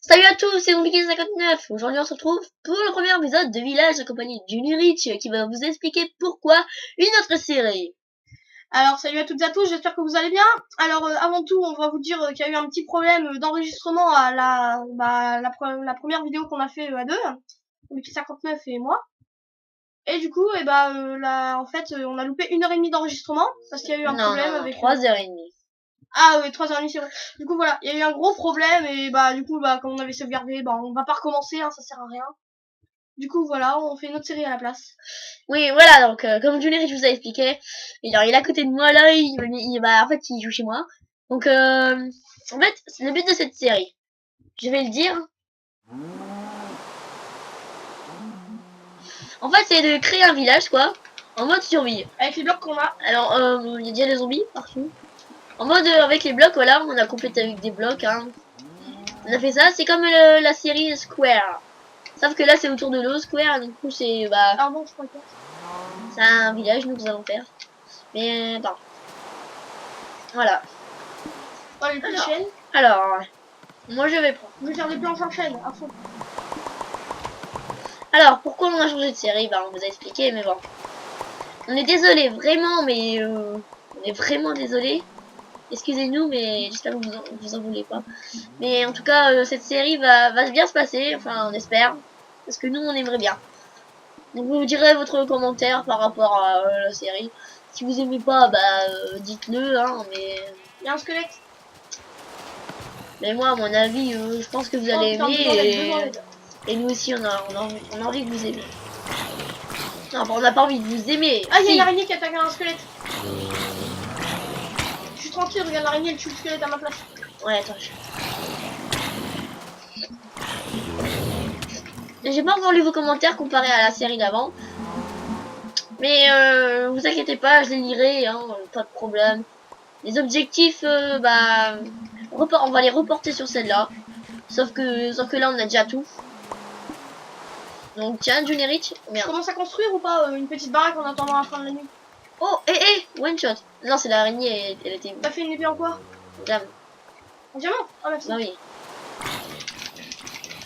Salut à tous, c'est Compliqué59. Aujourd'hui on se retrouve pour le premier épisode de Village accompagné d'Unirich qui va vous expliquer pourquoi une autre série. Alors salut à toutes et à tous, j'espère que vous allez bien. Alors avant tout on va vous dire qu'il y a eu un petit problème d'enregistrement à la première vidéo qu'on a fait à deux, Compliqué59 et moi. Et du coup en fait on a loupé 1h30 d'enregistrement parce qu'il y a eu un problème avec 3h30. Ah oui, 3h30 c'est vrai. Du coup voilà, il y a eu un gros problème et du coup comme on avait sauvegardé, on va pas recommencer, hein, ça sert à rien. Du coup voilà, on fait une autre série à la place. Oui voilà, donc comme Unirich vous a expliqué, il est à côté de moi là, en fait il joue chez moi. Donc en fait c'est le but de cette série. Je vais le dire. En fait c'est de créer un village quoi, en mode survie. Avec les blocs qu'on a. Alors il y a déjà des zombies partout. En mode avec les blocs, voilà, on a complété avec des blocs, hein. On a fait ça, c'est comme la série Square. Sauf que là c'est autour de l'eau, Square, du coup c'est Pardon, je crois que c'est un village nous allons faire. Mais bon. Voilà. oh, les petites chaînes. Alors, moi je vais prendre. Je vais faire des planches en chaîne, à fond. Alors, pourquoi on a changé de série? On vous a expliqué, mais bon. On est désolé, vraiment, mais on est vraiment désolé. Excusez-nous, mais j'espère que vous en voulez pas. Mais en tout cas, cette série va bien se passer, enfin on espère. Parce que nous on aimerait bien. Donc vous direz votre commentaire par rapport à la série. Si vous aimez pas, dites-le, hein, mais... Il y a un squelette. Mais moi, à mon avis, je pense que vous allez aimer. Et nous aussi, on a envie que vous aimiez. Non, on n'a pas envie de vous aimer. Ah, il y a une araignée qui attaque un squelette. Je suis tranquille, regarde l'araignée, elle tue le squelette à ma place. Ouais, attends. J'ai pas encore lu vos commentaires comparé à la série d'avant. Mais vous inquiétez pas, je les lirai, hein, pas de problème. Les objectifs, on va les reporter sur celle-là. Sauf que là, on a déjà tout. Donc tiens, Juneric. Je commence à construire ou pas une petite baraque en attendant la fin de la nuit? Oh, one shot. Non, c'est l'araignée, elle était... T'as fait une épée en quoi? Diamant. En diamant? Ah merci. Bah oui.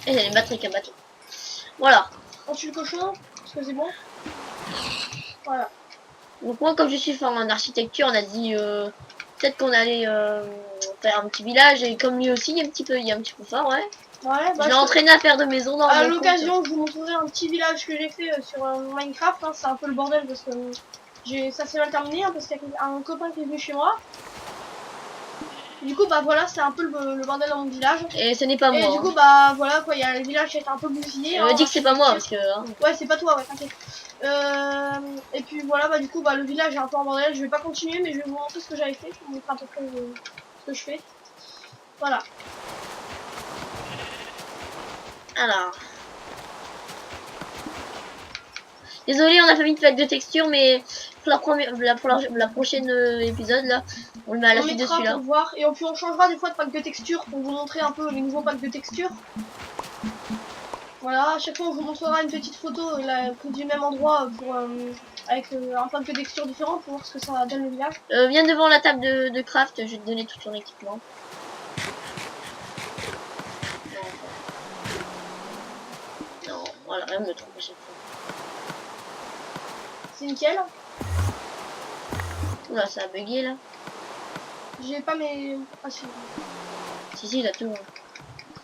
Et j'allais me battre avec un bateau. Voilà. On tue le cochon, parce que c'est bon. Voilà. Donc moi, comme je suis fort en architecture, on a dit peut-être qu'on allait faire un petit village. Et comme lui aussi, il est un petit peu fort, ouais. Ouais, je l'ai entraîné à faire de maisons dans à l'occasion, je vous montrerai un petit village que j'ai fait sur Minecraft. Hein, c'est un peu le bordel parce que ça s'est mal terminé, hein, parce qu'il y a un copain qui est venu chez moi. Du coup, voilà, c'est un peu le bordel dans mon village. Et ce n'est pas moi. Et du coup, voilà, quoi, il y a le village qui est un peu bousillé. On me dit que c'est pas moi, parce que... Hein. Ouais, c'est pas toi, ouais, t'inquiète. Et puis voilà, du coup, le village est un peu en bordel. Je vais pas continuer, mais je vais vous montrer ce que j'avais fait. Je vais vous montrer à peu près ce que je fais. Voilà. Alors... Désolé, on a fait une plaque de texture, mais pour la prochaine épisode, là, on le met à la suite dessus, là. Pour voir. Et puis on changera des fois de pack de texture pour vous montrer un peu les nouveaux packs de texture. Voilà, à chaque fois on vous montrera une petite photo du même endroit avec un pack de texture différent pour voir ce que ça donne le village. Viens devant la table de craft, je vais te donner tout ton équipement. Non, voilà, rien me trompe à chaque fois. C'est nickel. Oula, ça a bugué là. J'ai pas mes... Ah si, là tout.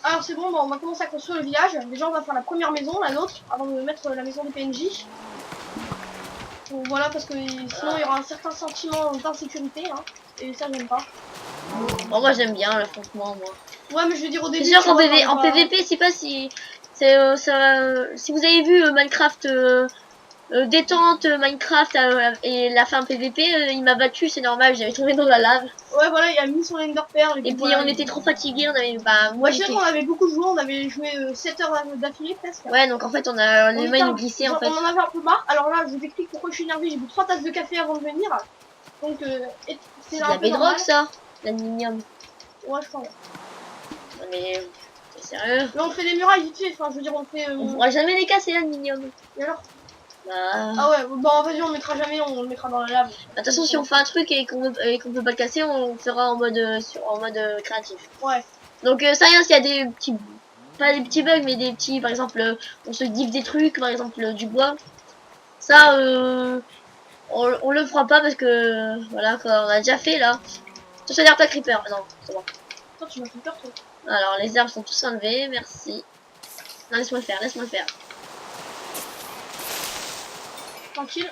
Alors c'est bon, on va commencer à construire le village. Déjà on va faire la première maison, la nôtre, avant de mettre la maison des PNJ. Donc voilà, parce que sinon il y aura un certain sentiment d'insécurité, hein, et ça j'aime pas. Bon, moi j'aime bien l'affrontement, moi. Ouais, mais je veux dire au début... C'est sûr qu'en PVP, c'est pas si... si vous avez vu Minecraft... détente Minecraft et la fin PVP, il m'a battu, c'est normal, j'avais tombé dans la lave. Ouais, voilà, il a mis son Ender Pearl. Et puis on était trop fatigués, on avait... moi je sais qu'on avait beaucoup joué, on avait joué 7 heures d'affilée presque. Ouais, donc en fait on a les mains glissées en fait. On en avait un peu marre, alors là je vous explique pourquoi je suis énervée, j'ai bu 3 tasses de café avant de venir. Donc c'est la bedrock ça, l'aluminium. Ouais, je crois. Non mais... c'est sérieux? Là on fait des murailles vite fait, enfin je veux dire on fait... On pourra jamais les casser l'aluminium. Et alors? Ah ouais, bon vas-y on le mettra jamais, on le mettra dans la lave. De toute façon si on fait un truc et qu'on peut pas le casser, on le fera en mode créatif. Ouais. Donc ça rien s'il y a des petits pas des petits bugs, mais des petits, par exemple, on se div des trucs, par exemple, du bois. Ça, on le fera pas parce que, voilà, quoi, on a déjà fait, là. Ça a l'air pas creeper, non, c'est bon. Attends, tu m'as fait peur, toi. Alors, les herbes sont tous enlevées, merci. Non, laisse-moi le faire, laisse-moi le faire. Tranquille.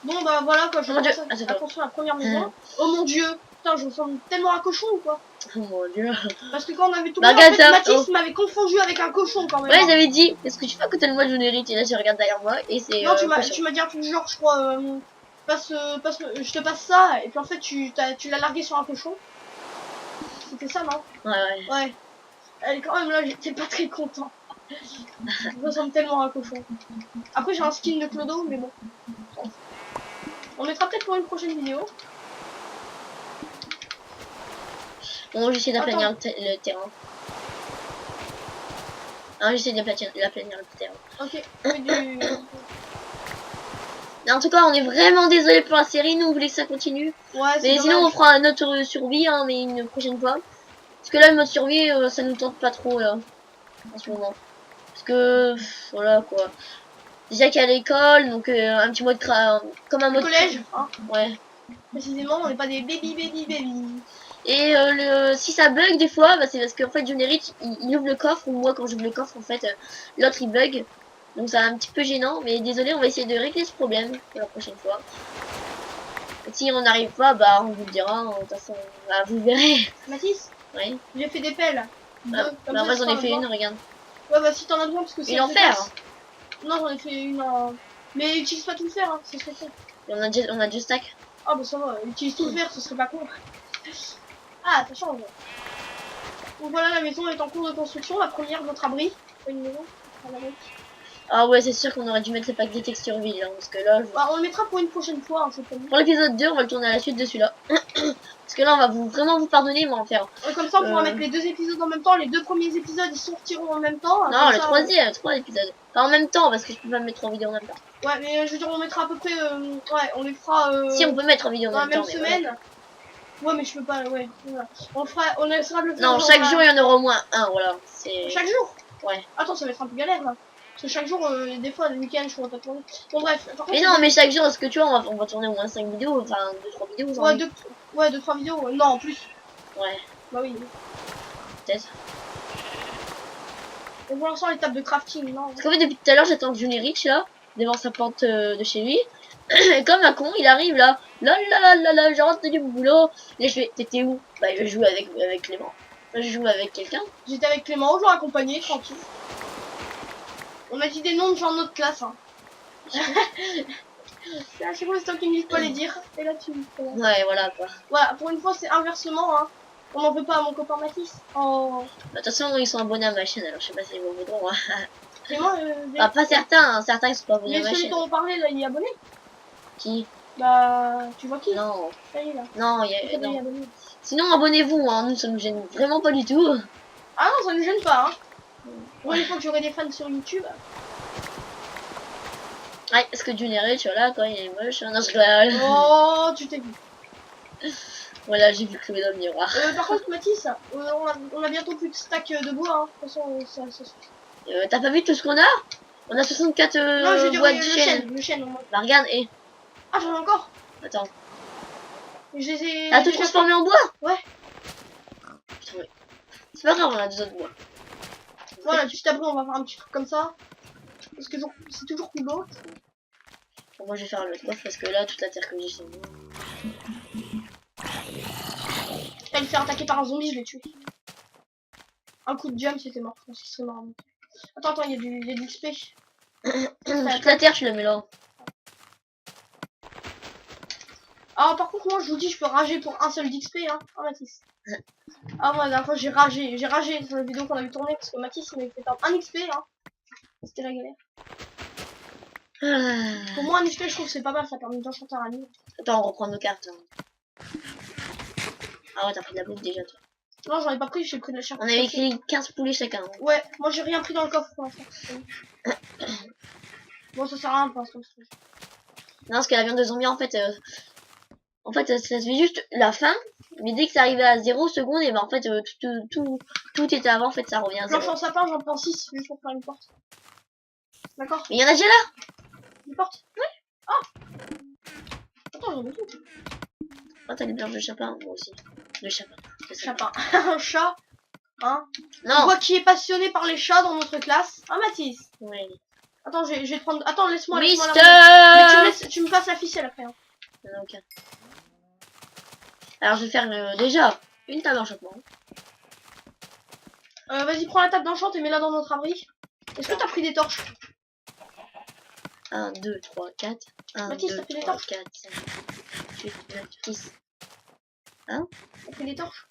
Bon, bah voilà, quoi, je Oh mon dieu, commence attends. à construire la première maison. Oh mon dieu, putain, je ressemble tellement à un cochon ou quoi? Oh mon dieu. Parce que quand on avait tourné, Bah, en regarde fait, ça. Mathis Oh. m'avait confondu avec un cochon quand même. Ouais, Hein. j'avais dit, qu'est-ce que tu fais à côté de moi, Junérite? Et là, je regarde derrière moi, et c'est Non, cochon. tu m'as dit un truc du genre, je crois, je te passe ça, et puis en fait, tu l'as largué sur un cochon. C'était ça, non? Ouais, ouais. Ouais. Et quand même, là, j'étais pas très content. Je ressemble tellement à un cochon. Après, j'ai un skin de Clodo, mais bon. On mettra peut-être pour une prochaine vidéo. Bon, j'essaie d'aplanir Attends. le terrain. Ah, j'essaie d'aplanir le terrain. Ok, on met du... En tout cas, on est vraiment désolé pour la série. Nous, on voulait que ça continue. Ouais, c'est Mais dommage. sinon, on fera un autre survie, hein, mais une prochaine fois. Parce que là, le mode survie, ça nous tente pas trop, là, en ce moment. Parce que, voilà, quoi. Déjà qu'il y a l'école, donc un petit mode comme un Le mode... collège, hein. Ouais. Précisément, on n'est pas des baby. Et si ça bug des fois, bah, c'est parce qu'en fait, Juneric, il ouvre le coffre, ou moi, quand j'ouvre le coffre, en fait, l'autre, il bug. Donc, c'est un petit peu gênant, mais désolé, on va essayer de régler ce problème pour la prochaine fois. Si on n'arrive pas, bah on vous le dira. De toute façon, bah, vous verrez. Mathis, Oui. j'ai fait des pelles. Deux, Ah, comme bah ça, moi si j'en t'en ai as fait besoin. une, regarde. Ouais, bah si t'en as besoin, parce que si Une elle en se fer. casse. Non, j'en ai fait une en... Mais utilise pas tout le fer, hein, ce serait con. Et on a déjà stack. Ah bah ça va, utilise tout le fer, ce serait pas con. Ah, ça change. Donc voilà, la maison est en cours de construction. La première, notre abri. Pas une maison. À l'abri. Ah ouais, c'est sûr qu'on aurait dû mettre le pack des textures ville. Hein, parce que là, Bah, on le mettra pour une prochaine fois, hein, c'est pas pour l'épisode 2, on va le tourner à la suite de celui-là. Parce que là, on va vraiment vous pardonner, mais on va en faire. Comme ça, on pourra mettre les deux épisodes en même temps. Les deux premiers épisodes, ils sortiront en même temps. Non, Comme le ça, troisième, 3 épisodes. Pas en même temps, parce que je peux pas mettre 3 vidéos en même temps. Ouais, mais je veux dire, on mettra à peu près... Ouais, on les fera... Si, on peut mettre 3 vidéos en dans la même même temps, mais voilà. semaine. Ouais, mais je peux pas... Ouais, voilà. On essaiera de le faire Non, genre... chaque jour, il y en aura au moins un, voilà. Chaque jour. Ouais. Attends, ça va être un peu galère, là. Parce que chaque jour, des fois, le week-end, je pourrais pas tourner. Bon, bref. Par contre, Mais non, mais chaque jour, est-ce que tu vois, on va tourner au moins 5 vidéos, enfin 2-3 vidéos aujourd'hui. Ouais, 2-3 vidéos. Non, en plus. Ouais, Bah oui. peut-être. Et pour l'instant, l'étape de crafting, non. Parce qu'en fait, depuis tout à l'heure, j'attends Johnny Rich, là, devant sa porte de chez lui. Et comme un con, il arrive là. Là, je rentre du boulot. Et je fais, t'étais où? Bah, je joue avec Clément. Je joue avec quelqu'un. J'étais avec Clément, je l'ai accompagné, tranquille. On a dit des noms de gens de notre classe, hein. À chaque fois, c'est toi qui me dis de pas les dire. Et là, tu me dis comment. Ouais, voilà, quoi. Voilà, pour une fois, c'est inversement, hein. On n'en veut pas à mon copain Mathis. Oh. De toute façon, ils sont abonnés à ma chaîne, alors je sais pas s'ils vont voudront. Hein. Clément, Bah, pas certains, hein. Certains, ils sont pas abonnés mais à ma celui chaîne. dont on parlait, là, il est abonné. Qui? Bah, tu vois qui? Non. Ça y est, là. Non, Il non. est abonné. Sinon, abonnez-vous, hein. Nous, ça nous gêne vraiment pas du tout. Ah non, ça ne gêne pas, hein. Pour une fois que j'aurai des fans sur YouTube. Ouais, est-ce que Johnny Rich, voilà, quand il est moche. Non, je rigole. Oh, tu t'es vu. Voilà, j'ai vu Chloé dans le miroir. Par contre, Mathis, on a bientôt plus de stack de bois, hein. De toute façon, ça T'as pas vu tout ce qu'on a? On a 64 non, je veux dire, boîtes le de chêne, chêne. au moins. Bah regarde, et Ah, j'en ai encore. attends. Je les ai... T'as tout déjà transformé fait. en bois? Ouais. Putain, ouais. C'est pas grave, on a 2 autres bois. Voilà, juste après, on va faire un petit truc comme ça. Parce que c'est toujours plus beau. Bon, moi je vais faire le coffre parce que là, toute la terre que j'ai, c'est bon. Elle fait attaquer par un zombie, je l'ai tué. Un coup de jump, c'était mort. Je pense qu'il serait mort. Attends, il y a du XP. Toute la terre, je la mets là. Ah, par contre, moi, je vous dis, je peux rager pour un seul d'XP, hein. Oh, Mathis. Ah, moi, la dernière fois, j'ai ragé sur la vidéo qu'on avait tournée parce que Mathis, il m'avait fait un XP, hein. C'était la galère. Pour moi, un XP, je trouve que c'est pas mal, ça permet d'enchanter un ami. Attends, on reprend nos cartes. Hein. Ah ouais, t'as pris de la bouffe déjà, toi. Non, j'en ai pas pris, j'ai pris de la chair. On avait écrit 15 poulets chacun. Hein. Ouais, moi, j'ai rien pris dans le coffre pour l'instant. Bon, ça sert à rien pour l'instant. Non, parce que la viande de zombie, en fait, En fait, ça se fait juste la fin. Mais dès que ça arrivait à 0 secondes, et ben en fait, tout était avant. En fait, ça revient à 0. Planche en sapin, j'en prends 6 juste pour faire une porte. D'accord? Mais il y en a déjà là. Une porte? Oui. Ah! Attends, j'en ai tout. Oh, t'as des planches de chapin, moi aussi. De chapin. Chapin. Un chat. Hein? On Non. voit qui est passionné par les chats dans notre classe. Ah, Mathis. Ouais. Attends, je vais te prendre. Attends, laisse-moi. Mister. Mais tu me passes la ficelle après. Hein. Il y en a aucun. Alors, je vais faire déjà une table d'enchantement. Vas-y, prends la table d'enchant et mets-la dans notre abri. Est-ce que t'as pris des torches? 1, 2, 3, 4. 1, Mathis, 2, t'as pris des 3, torches? 4, 5, 8, 9, 10. Hein? T'as pris des torches?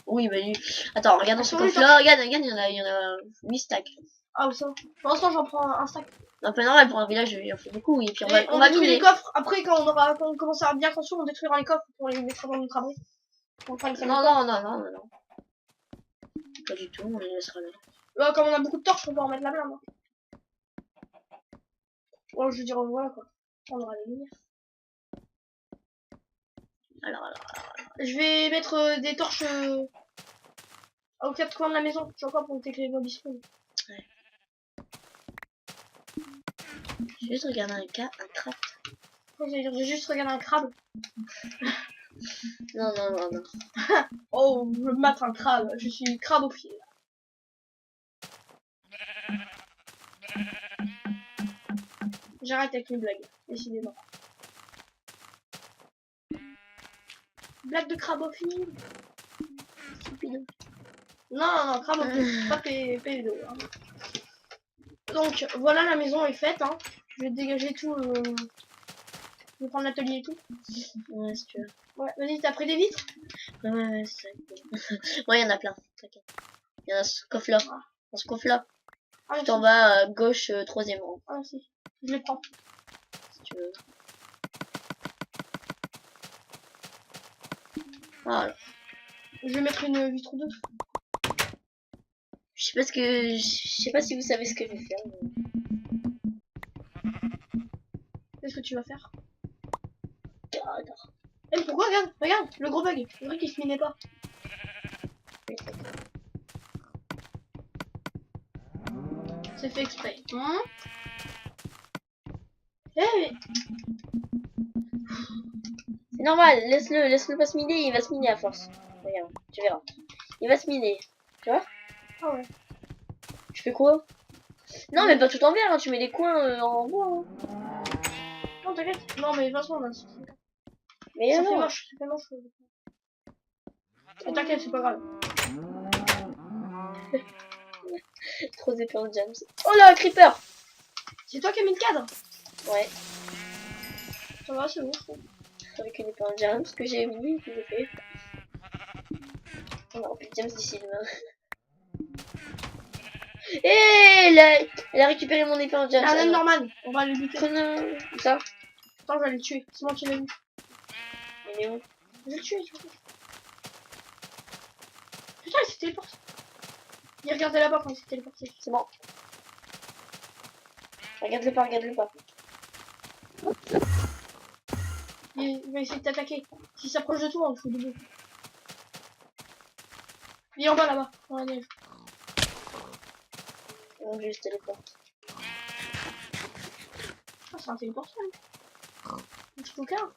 Oui, bah lui. Attends, regarde dans ce Attends, les coffre-là. Regarde, il y en a 8 stacks. Ah, oui, ça va. Pour l'instant, j'en prends un sac. Un peu normal pour un village, il en faut beaucoup. Et puis Et on va détruit miner. les coffres. Après, quand on commencera à bien construire, on détruira les coffres pour les mettre dans notre abri. On fera une salle de coffres. Non. Pas du tout, on les laissera là. Comme on a beaucoup de torches, on peut en mettre la blinde. Hein. Oh, je veux dire, voilà quoi. On aura les lumières. Alors. Je vais mettre des torches aux quatre coins de la maison. Tu vois quoi pour que les mobs spawn. Ouais. Je vais juste regarder un cas, un trap. J'ai juste regardé un crabe. Non. Oh, je mate un crabe. Je suis crabophile. J'arrête avec les blagues, décidément. Blague de crabophile. Stupide. Non, crabophile. Pas pédo. Hein. Donc, voilà, la maison est faite. Hein. Je vais dégager tout. Je vais prendre l'atelier et tout. Ouais, si tu veux. Ouais, vas-y, t'as pris des vitres? Ouais, c'est ouais, il y en a plein. T'inquiète. Il y en a ce coffre-là. Dans ce coffre-là. Ah, Tout en bas, gauche, troisième rang. Ah, si. Je les prends. Si tu veux. Voilà. Je vais mettre une vitre ou deux. Je sais pas si vous savez ce que je vais faire. Mais... Qu'est-ce que tu vas faire? Regarde. Eh, mais pourquoi? Regarde, le gros bug. Le truc qui se minait pas. C'est fait exprès. Hein? Eh, C'est normal, laisse-le pas se miner, il va se miner à force. Regarde, tu verras. Il va se miner. Tu vois? ah ouais. Je fais quoi? Non, mais pas tout en vert, hein, tu mets les coins en bois. Hein. Non, t'inquiète. Non, mais de toute façon, là, Mais ça non. fait moche. Ça fait moche. Mais t'inquiète, c'est pas grave. Trop épais en jams. Oh là, creeper! C'est toi qui as mis le cadre? Ouais, Ça va, c'est bon, je trouve. avec une épée en jams que j'ai mis, que j'ai fait. On aura plus de jams d'ici demain. Hé, elle a récupéré mon épée en jams. Un Norman, on va le buter. Où ça? Attends, je vais le tuer. C'est moi qui l'ai vu. Il est où? Je vais le tuer, Putain, il s'est téléporté. Il regardait là-bas quand il s'est téléporté. C'est bon. Regarde-le pas. Il va essayer de t'attaquer. S'il s'approche de toi, on le fout debout. Il est en bas là-bas, dans la neige. On juste téléporte. Ah, c'est un téléporteur. Je peux aucun.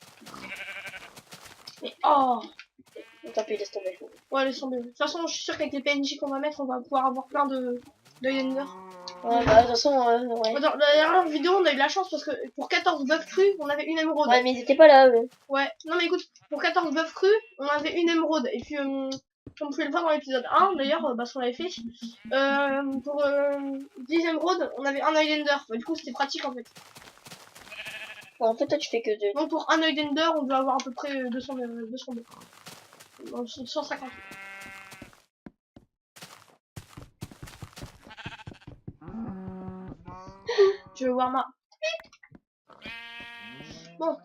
Mais oh! Tant pis, laisse tomber. Ouais, laisse tomber. De toute façon, je suis sûr qu'avec les PNJ qu'on va mettre, on va pouvoir avoir plein de Yender. Ouais, bah, de toute façon, ouais. Dans la dernière vidéo, on a eu la chance parce que pour 14 bœufs crus, on avait une émeraude. Ouais, mais ils étaient pas là, eux. Ouais, non mais écoute, pour 14 bœufs crus, on avait une émeraude. Et puis, comme vous pouvez le voir dans l'épisode 1, d'ailleurs, ce qu'on avait fait, pour 10 émeraudes, on avait un Highlander. Bah, du coup, c'était pratique en fait. Bon, en fait, toi, tu fais que 2. Donc pour un Highlander, on doit avoir à peu près 200 bœufs. 150. Je veux voir ma... Bon.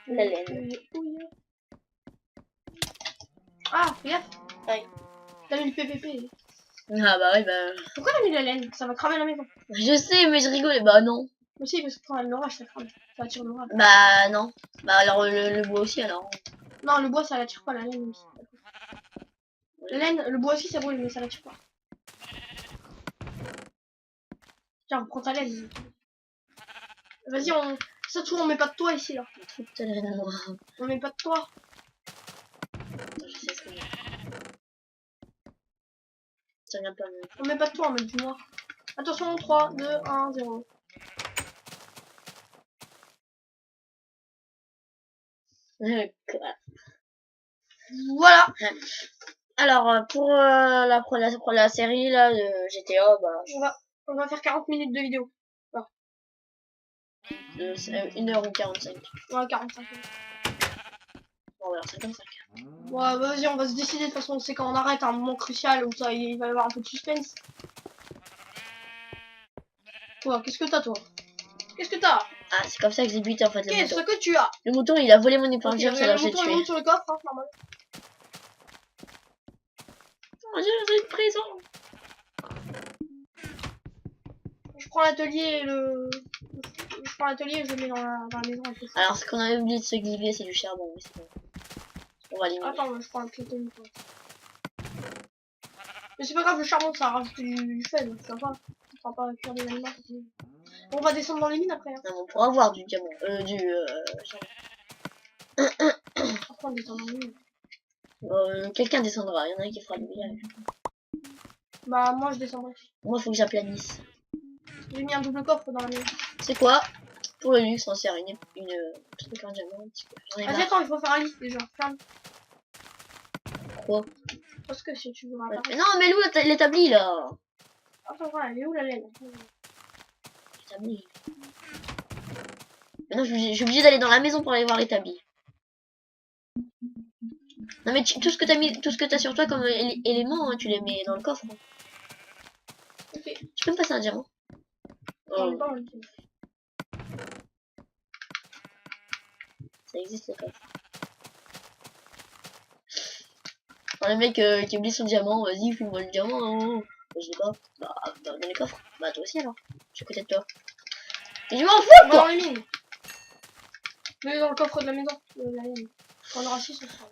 La laine. Ah, regarde. Ouais. T'as mis le PVP. Ah bah oui, bah... Pourquoi t'as mis de la laine? Ça va cramer la maison. Je sais, mais je rigolais. Bah non. Aussi, parce que quand l'orage, ça crame. Ça attire l'orage. Bah non. Bah alors le bois aussi alors. Non, le bois, ça l'attire pas, la laine aussi. La laine, le bois aussi, ça brûle, mais ça l'attire pas. Tiens, prends ta laine. Vas-y, ça tout, on met pas de toit ici, là. Toute la laine noire. On met pas de toit. Je sais ce que je... Ça vient pas mieux. On met pas de toit, on met du noir. Attention, 3, 2, 1, 0. Voilà. Alors pour la série là de GTA, bah On va faire 40 minutes de vidéo. c'est 1h45. Ouais, 45. Bon alors 55. Ouais, vas-y, on va se décider. De toute façon, on sait quand on arrête à un moment crucial où ça, il va y avoir un peu de suspense. Toi, qu'est-ce que t'as, toi? Qu'est-ce que t'as? Ah c'est comme ça que j'ai buté en fait le Qu'est-ce mouton. que tu as? Le mouton il a volé mon épingle, Ok, ça l'a le mouton, il tué. monte sur le coffre, hein, normal. Oh Dieu, j'ai une prison. Je prends l'atelier et le... Je prends l'atelier et je le mets dans la maison avec le feu. Alors ce qu'on avait oublié de se glisser c'est du charbon, mais c'est bon. On va l'éliminer. Attends, je prends l'atelier. Mais c'est pas grave, le charbon, ça rajoute du feu, donc ça va. On va pas cuire des aliments. On va descendre dans les mines après. Hein. Non, on pourra avoir du diamant. Charbon. Après, on descend dans les mines. Quelqu'un descendra, il y en a un qui fera le village. Bah, moi, je descendrai. Moi faut que j'aplanisse. J'ai mis un double coffre dans la maison. C'est quoi? Pour le luxe, on sert une truc en diamant un petit peu. J'en ai Vas-y, marre. attends, il faut faire un lit déjà. Ferme. Quoi? Parce que si tu veux Ouais. apparaître. Mais non, mais où l'établi là? Attends, voilà, elle est où la laine? L'établi. Maintenant, je suis obligée d'aller dans la maison pour aller voir l'établi. Non, mais tout ce que t'as mis, tout ce que t'as sur toi comme élément, hein, tu les mets dans le coffre. Hein. Ok. Tu peux me passer un diamant? Non, Oh, pas, ça existe le coffre. Enfin, le mec qui oublie son diamant, vas-y, file-moi le diamant. Hein. Je sais pas. Bah, dans les coffres. Bah, toi aussi alors. Je suis à côté de toi. Et je m'en fous, on va dans quoi! les mines. Mets dans le coffre de la maison. La laine. Quand on aura 6, on sera.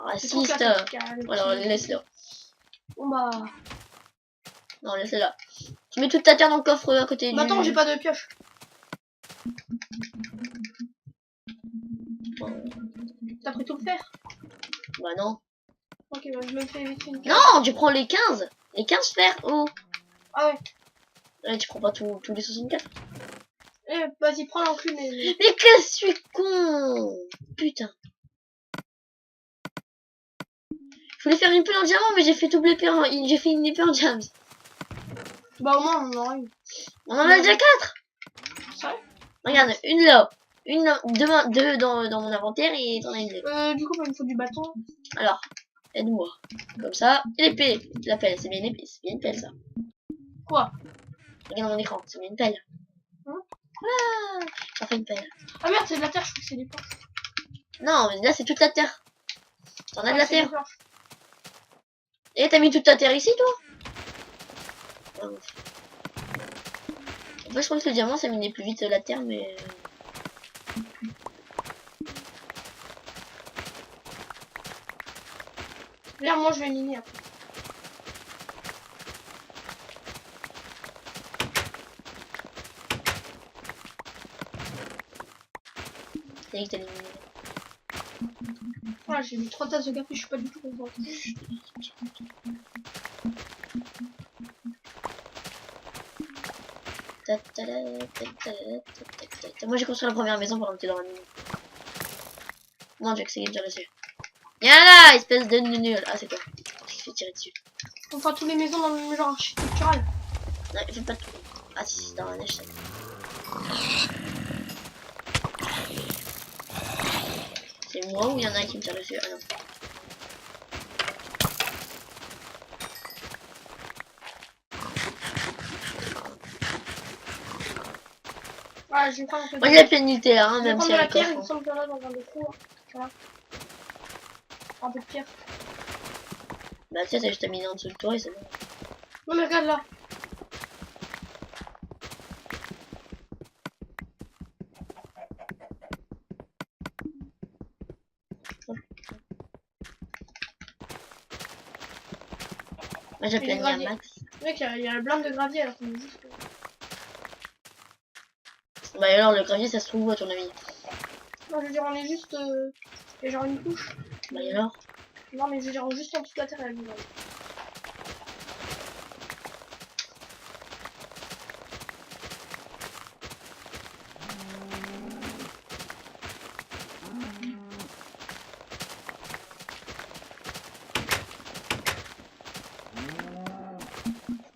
Raciste. Alors, laisse-le. Bon bah. Non, laisse-le là. Tu mets toute ta terre dans le coffre à côté du... Bah attends, j'ai pas de pioche. T'as pris tout le fer? Bah non. Ok, bah je me fais vite une pioche. Non, tu prends les 15. Les 15 fers. Oh. Ah ouais. Ouais, tu prends pas tous les 64. Eh, vas-y, prends l'enclume et... Mais qu'est-ce que je suis con. Putain. Je voulais faire une pelle en diamant, mais j'ai fait double épée en... J'ai fait une épée en diamant. Bah au moins, on en aura une. On en a déjà 4. C'est vrai? Regarde, une là. Une là, deux dans mon inventaire et t'en as une. Du coup, bah, il me faut du bâton. Alors, aide-moi. Comme ça. Et l'épée. La pelle, c'est bien une épée. C'est bien une pelle, ça. Quoi? Regarde mon écran, c'est bien une pelle. Hein? Voilà. Ça fait une pelle. Ah merde, c'est de la terre, je crois que c'est des planches. Non, mais là, c'est toute la terre. T'en as de Ah, la c'est des terre. planches. Et t'as mis toute ta terre ici, toi? En fait, je crois que le diamant, ça minait plus vite la terre, mais... Là, moi, je vais miner après. C'est que t'as éliminé. Voilà, j'ai mis 3 tasses de café, je suis pas du tout content. Moi, j'ai construit la première maison pour monter dans la mine. Mon dieu, que c'est déjà dessus. Y'a espèce de nul. Ah, c'est toi. Je suis tiré dessus. On fera toutes les maisons dans le même genre architectural. Non, il fait pas tout. Ah, si, c'est dans la neige, ça. C'est moi ou il y en a un qui me tire dessus? Ah non. Voilà, je vais prendre un peu de... Moi, j'ai la pénalité, hein, Je vais même prendre si de la elle pierre, il me coffre. semble qu'il y en a dans un des trous. Hein. Voilà. Un peu de pierre. Bah, tu sais, t'as juste à miner en dessous de toi et c'est bon. Non mais regarde là. Moi j'ai Et les plaigné à graviers. max. Mec, il y a le blinde de gravier alors qu'on est juste. Bah et alors le gravier ça se trouve où à ton avis? Non, je veux dire, on est juste. Il y a genre une couche. Bah et alors? Non, mais je veux dire, juste en dessous de la terre, elle est gravier.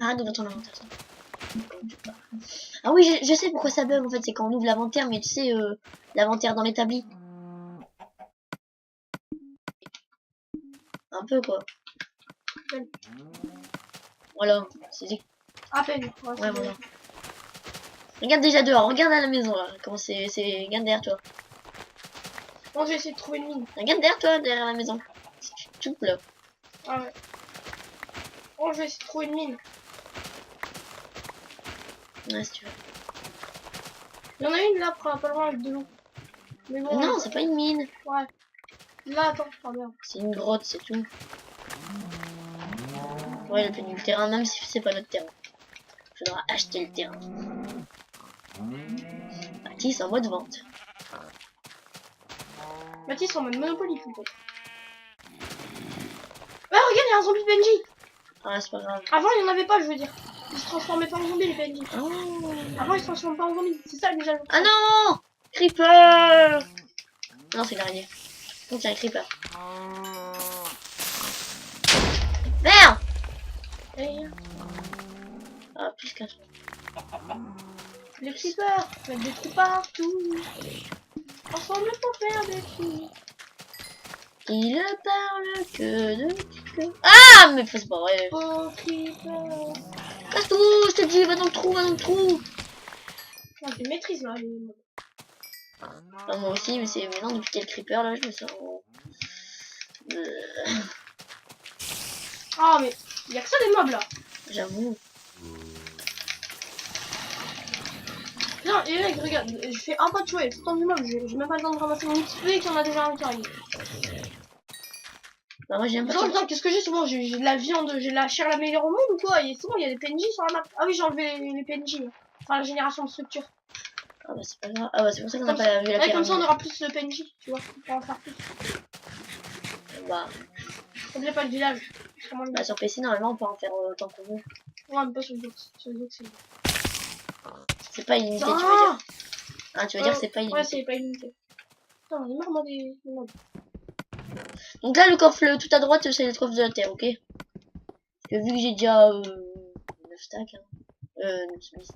Arrête d'ouvrir ton inventaire. Ça. Ah oui, je sais pourquoi ça bug en fait, c'est quand on ouvre l'inventaire, mais tu sais, l'inventaire dans l'établi. Un peu quoi. Voilà, c'est À peine. Ouais, ouais, c'est voilà. bon. Regarde déjà dehors, regarde à la maison là, comment c'est, regarde derrière toi. Bon, je vais essayer de trouver une mine. Regarde derrière toi, derrière la maison. Tout là. Ah ouais. Bon, je vais essayer de trouver une mine. Ouais, si tu veux. Il y en a une là, pas loin avec de l'eau. Mais bon. Non, c'est pas une mine. Ouais. Là, attends, oh merde. C'est une grotte, c'est tout. Ouais, le plus du terrain, même si c'est pas notre terrain. Faudra acheter le terrain. Bâtisse en mode vente. Mathis en mode Monopoly, en fait. Ah, regarde, il y a un zombie PNJ. Ah, c'est pas grave. Avant, il n'y en avait pas, je veux dire. Ils se transformaient pas en zombie, les PNJ. Oh. Avant, ils se transforment pas en zombie. C'est ça déjà. Ah non! Creeper! Non, c'est l'araignée. Donc, il y a un creeper. Merde! Et Ah, plus qu'un. les creepers, mettre des trous partout. Ensemble pour faire des trous. Il ne parle que de... Ah! Mais c'est pas vrai. Oh, creeper. Casse-tout! Je te dis, va dans le trou, va dans le trou! Non, je les maîtrise là. Enfin, moi aussi, mais c'est maintenant, depuis quel creeper là, je me sens... Ah, mais il y a que ça des mobs là. J'avoue. Putain, et mec, regarde, je fais un pas de choix, il y a tout le temps du mob. J'ai même pas le temps de ramasser mon XP qu'il y en a déjà un qui arrive. Bah, moi, j'aime pas Attends, ça. putain, qu'est-ce que j'ai? C'est bon, j'ai de la viande, j'ai de la chair la meilleure au monde ou quoi? C'est bon, il y a des PNJ sur la map. Ah oui, j'ai enlevé les PNJ. Là. Enfin, la génération de structure. Ah bah, c'est pas grave. Ah bah, c'est pour ça qu'on a Comme, pas vu la ouais, comme ça, on pyramide. aura plus de PNJ, tu vois. On pourra en faire plus. Bah, N'oubliez pas le village. Comment le bah, sur PC, normalement, on peut en faire autant qu'on veut. Ouais, mais pas sur le box. Sur le box, c'est. C'est pas illimité, tu veux Ah, dire. Ah, tu veux dire que c'est pas ouais, illimité. c'est pas limité. Putain, on est marre, moi, des mobs. Donc là, le coffre tout à droite, c'est le coffre de la terre, ok? Parce que vu que j'ai déjà 9 stacks, hein. 9 Smith.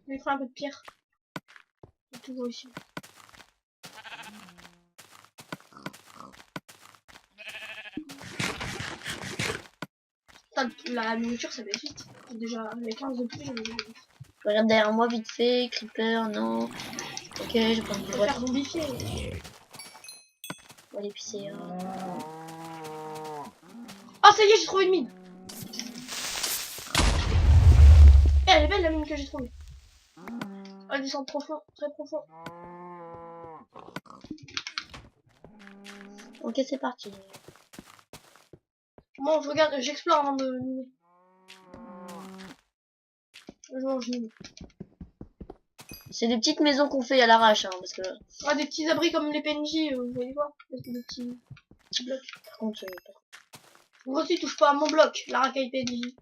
Je vais faire un peu de pierre. C'est toujours ici. Putain, la nourriture, ça baisse vite. Déjà, les 15 de plus, Je regarde derrière moi vite fait, creeper, non. Ok, je prends une faut boîte. faire zombifier. On va l'épicer. Ah, ça y est, j'ai trouvé une mine. Eh, elle est belle la mine que j'ai trouvée. Elle descend profond, très profond. Ok, c'est parti. Bon, je regarde, j'explore avant de miner. Je mange mine. C'est des petites maisons qu'on fait à l'arrache, hein, parce que Ah, des petits abris comme les PNJ, vous voyez voir. Des petits blocs. par contre, Vous aussi, touche pas à mon bloc, la racaille PNJ.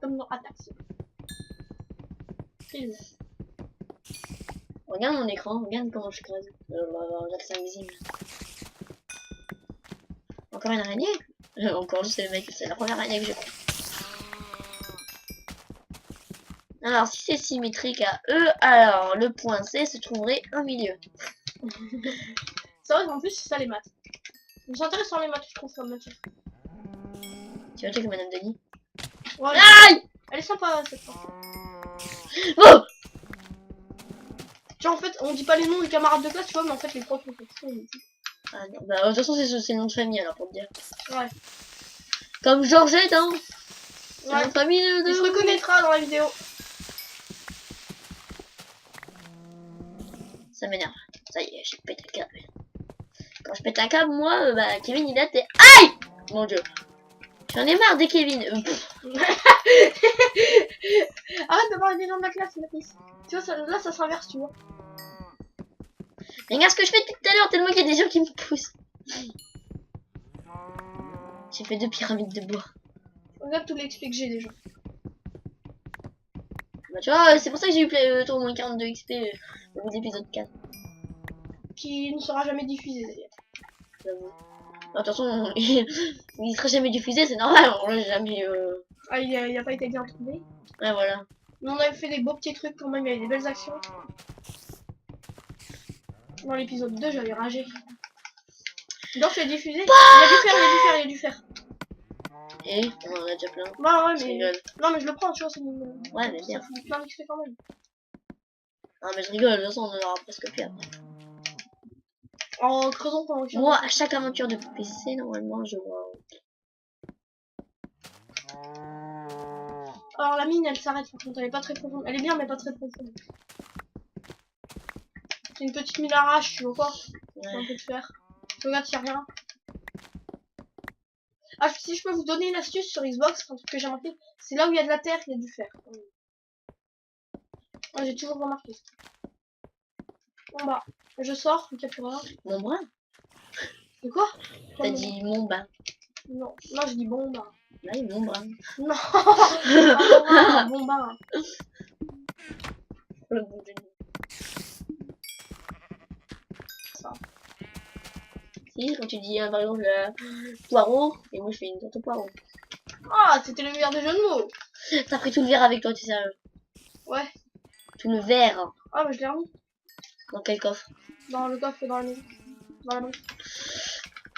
Comme dans Attax. regarde mon écran, regarde comment je crève. Regarde, c'est invisible. Encore une araignée. Encore juste le mec, c'est la première araignée que j'ai pris. Alors, si c'est symétrique à E, alors le point C se trouverait au milieu. C'est vrai qu'en plus, c'est ça les maths. C'est intéressant les maths, je trouve, comme matière. Tu vois que Madame Denis. Ouais, Aïe! elle est sympa cette fois. Oh! Genre en fait, on dit pas les noms des camarades de classe, tu vois, mais en fait les profs, Ah non, bah de toute façon c'est le nom de famille alors pour te dire. Ouais. Comme Georgette, hein. C'est le nom Ouais. de famille Il se reconnaîtra dans la vidéo. Ça m'énerve. Ça y est, j'ai pété le câble. Quand je pète un câble, moi, bah Kevin il a tes. Aïe! Mon dieu. J'en ai marre des Kevin. Arrête de parler des gens de la classe, Mathis. Tu vois, là ça s'inverse, tu vois. Mais regarde ce que je fais depuis tout à l'heure, tellement qu'il y a des gens qui me poussent. J'ai fait 2 pyramides de bois. Regarde tous les XP que j'ai déjà. Bah, tu vois, c'est pour ça que j'ai eu au moins 42 XP au bout d'épisode 4. Qui ne sera jamais diffusé d'ailleurs. J'avoue. De toute façon, il sera jamais diffusé, c'est normal. On l'a jamais. Ah, il a pas été bien trouvé. Ouais, voilà. Mais on avait fait des beaux petits trucs quand même, il y avait des belles actions. Dans l'épisode 2, j'avais ragé. Donc c'est diffusé. Il y a du fer, il y a du fer, il y a du fer. Et on en a déjà plein. Bah ouais, Je mais. rigole. Non, mais je le prends, tu vois, c'est mon. Ouais, mais Ça bien. fout plein d'XP quand même. Non, mais je rigole, de toute façon, on en aura presque plus après. En creusant pendant que Moi, à chaque aventure de PC, normalement, je vois. Alors la mine, elle s'arrête par contre, elle est pas très profonde. Elle est bien, mais pas très profonde. C'est une petite mine à rage, tu vois quoi. Ouais. Un peu de fer. Regarde s'il y a rien. Ah, si je peux vous donner une astuce sur Xbox, un truc que j'ai remarqué, c'est là où il y a de la terre, il y a du fer. Ouais, j'ai toujours remarqué. Bon bah, je sors, il n'y a plus rien. Mon bras. De quoi? T'as dit mon bas. Non, non, je dis bon bah. Ouais, mon bras. Non, un bon bah. Le bout du nez. Ça. Si, quand tu dis par exemple poireau, et moi je fais une tarte au poireau. Ah, c'était le meilleur des jeux de mots. T'as pris tout le verre avec toi, tu sais. Ouais. Tout le verre. Ah, mais je l'ai remis. Dans quel coffre? Dans le coffre, dans la maison. Dans la maison.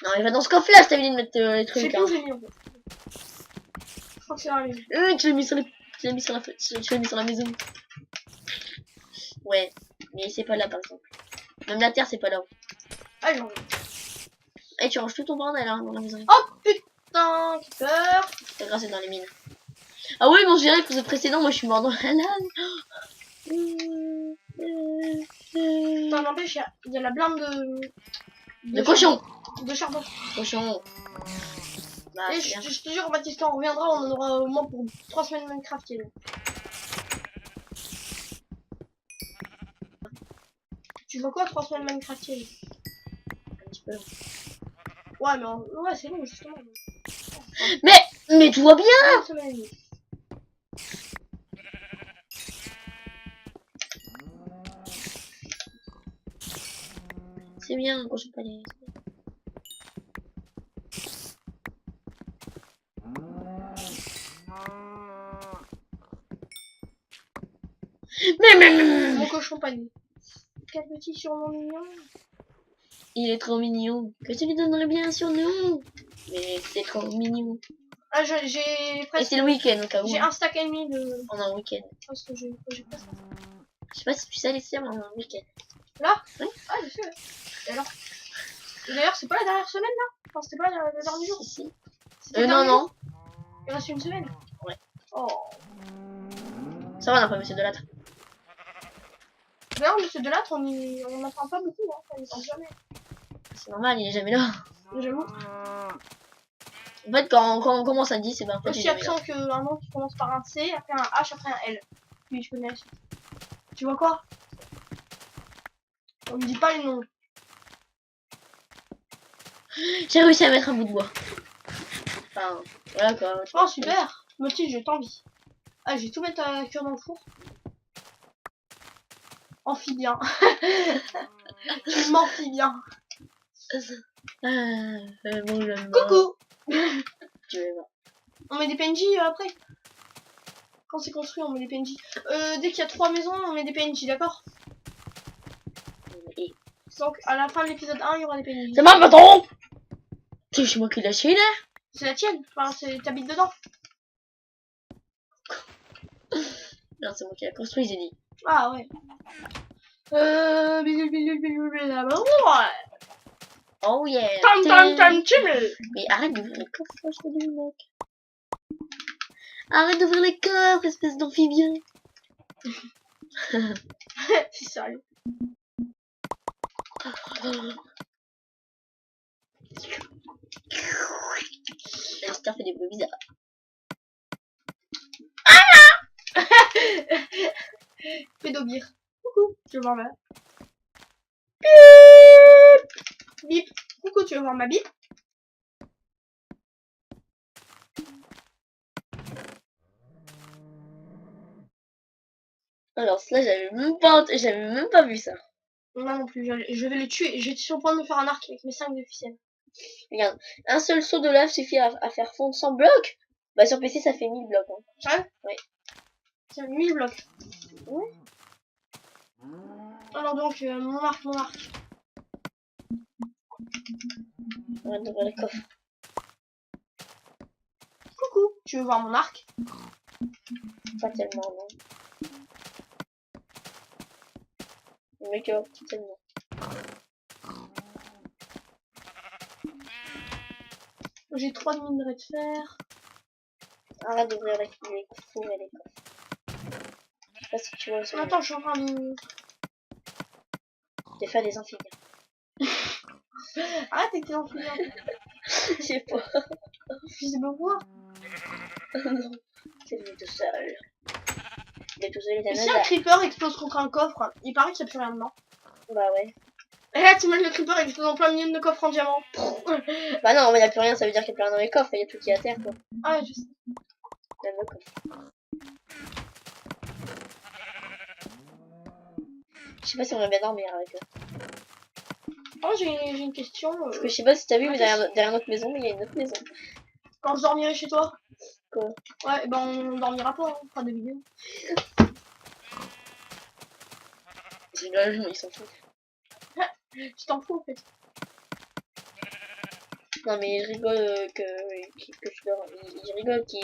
Non, il va dans ce coffre là, je t'avais dit de mettre les Je sais trucs. plus Hein. où j'ai mis en fait. Je crois que c'est dans la maison. Tu l'as mis sur les. Tu l'as mis sur la. Tu l'as mis sur la maison. Ouais, mais c'est pas là par exemple. Même la terre, c'est pas là. Ah, j'en ai. Et tu ranges tout ton bordel hein, dans la maison. Oh putain, quelle peur. T'as grassé dans les mines. Ah oui, bon, je dirais que l'épisode précédent, moi je suis mort dans la lave. Putain, n'empêche, il y a la blinde De cochon. De charbon. Cochon. Bah, Et c'est bien. je te jure, Baptiste, quand on reviendra, on en aura au moins pour 3 semaines Minecraft. Tu vois quoi, 3 semaines Minecraft? Un petit peu. Ouais, mais ouais, c'est long, justement. Mais tout va bien. Une semaine et demie. C'est bien, cochon palais. Mon cochon panier. Quel petit surnom mignon. Il est trop mignon. Que tu lui donnerais bien un surnom. Mais c'est trop mignon. Ah, j'ai Et presque. c'est le week-end au cas où. J'ai un stack et demi de. Pendant un week-end. Parce que j'ai presque. Je sais pas si tu sais les faire pendant un week-end. Là Ouais. Ah, je sais. Et alors D'ailleurs, c'est pas la dernière semaine là. Enfin, c'était pas le dernier jour. Si. C'était le Non, dernier non. jour. Il reste une semaine. Ouais. Oh. Ça va, on n'a pas monsieur de l'âtre. D'ailleurs, monsieur Delattre, on n'entend pas beaucoup, hein. On n'entend jamais. C'est normal, il est jamais là. J'avoue. En fait, quand on commence à 10, c'est ben en fait, il Aussi est jamais là. absent qu'un nom qui commence par un C, après un H, après un L. Oui, je connais la suite. Tu vois quoi? On me dit pas les noms. J'ai réussi à mettre un bout de bois. Enfin, voilà quoi. Oh, super. Motif, j'ai envie. Ah, je vais tout mettre à cuire dans le four. Amphibien. Tu m'amphibien. Bon, j'aime. Coucou. Tu veux voir. On met des PNJ après. Quand c'est construit, on met des PNJ. Dès qu'il y a 3 maisons, on met des PNJ, d'accord? Et... Donc, à la fin de l'épisode 1, il y aura des PNJ. C'est ma patron. C'est moi qui l'ai acheté là. C'est la tienne. Enfin, t'habites dedans. Non, c'est moi qui l'ai construit, j'ai dit. Ah ouais. Oh yeah. Tam tam tam Jimmy. Mais arrête d'ouvrir les coffres, je te dis, mec. Arrête d'ouvrir les coffres, espèce d'amphibien. C'est sérieux. L'histoire fait des bruits bizarres. Pédobire. Coucou, tu veux voir ma... Bip. Coucou, tu veux voir ma bip? Alors cela j'avais même pas vu ça. Moi non plus, je vais les tuer. J'étais sur le point de me faire un arc avec mes 5 de ficelle. Regarde, un seul saut de lave suffit à faire fondre 100 blocs. Bah sur PC ça fait 1000 blocs. Hein. Sérieux? Oui. Tiens, 1000 blocs. Ouais. Alors donc, mon arc. Arrête d'ouvrir les coffres. Coucou, tu veux voir mon arc? Pas tellement, non. Le mec pas tellement. J'ai 3 de minerais de fer. Arrête d'ouvrir les fours et les coffres. Je sais pas si tu vois aussi. Attends, je suis en train de... Faire des amphibiens. Arrête avec tes enfants. Je sais pas. Je sais pas quoi. Non. C'est lui tout seul. Il est tout seul, il est Et si un creeper explose contre un coffre, il paraît qu'il n'y a plus rien dedans. Bah ouais. Et là, tu mets le creeper explose en plein milieu de coffre en diamant. Bah non, mais il n'y a plus rien, ça veut dire qu'il n'y a plus rien dans les coffres, il y a tout qui est à terre quoi. Ah ouais, je sais. Même le coffre. Je sais pas si on va bien dormir avec eux. Oh, j'ai une question. Parce que je sais pas si t'as vu, mais derrière notre maison, il y a une autre maison. Quand je dormirai chez toi? Quoi? Ouais, ben on dormira pas, hein, on fera des vidéos. C'est rigolo, ils s'en foutent. Tu t'en fous en fait. Non mais je rigole que je dors. Il rigole qui.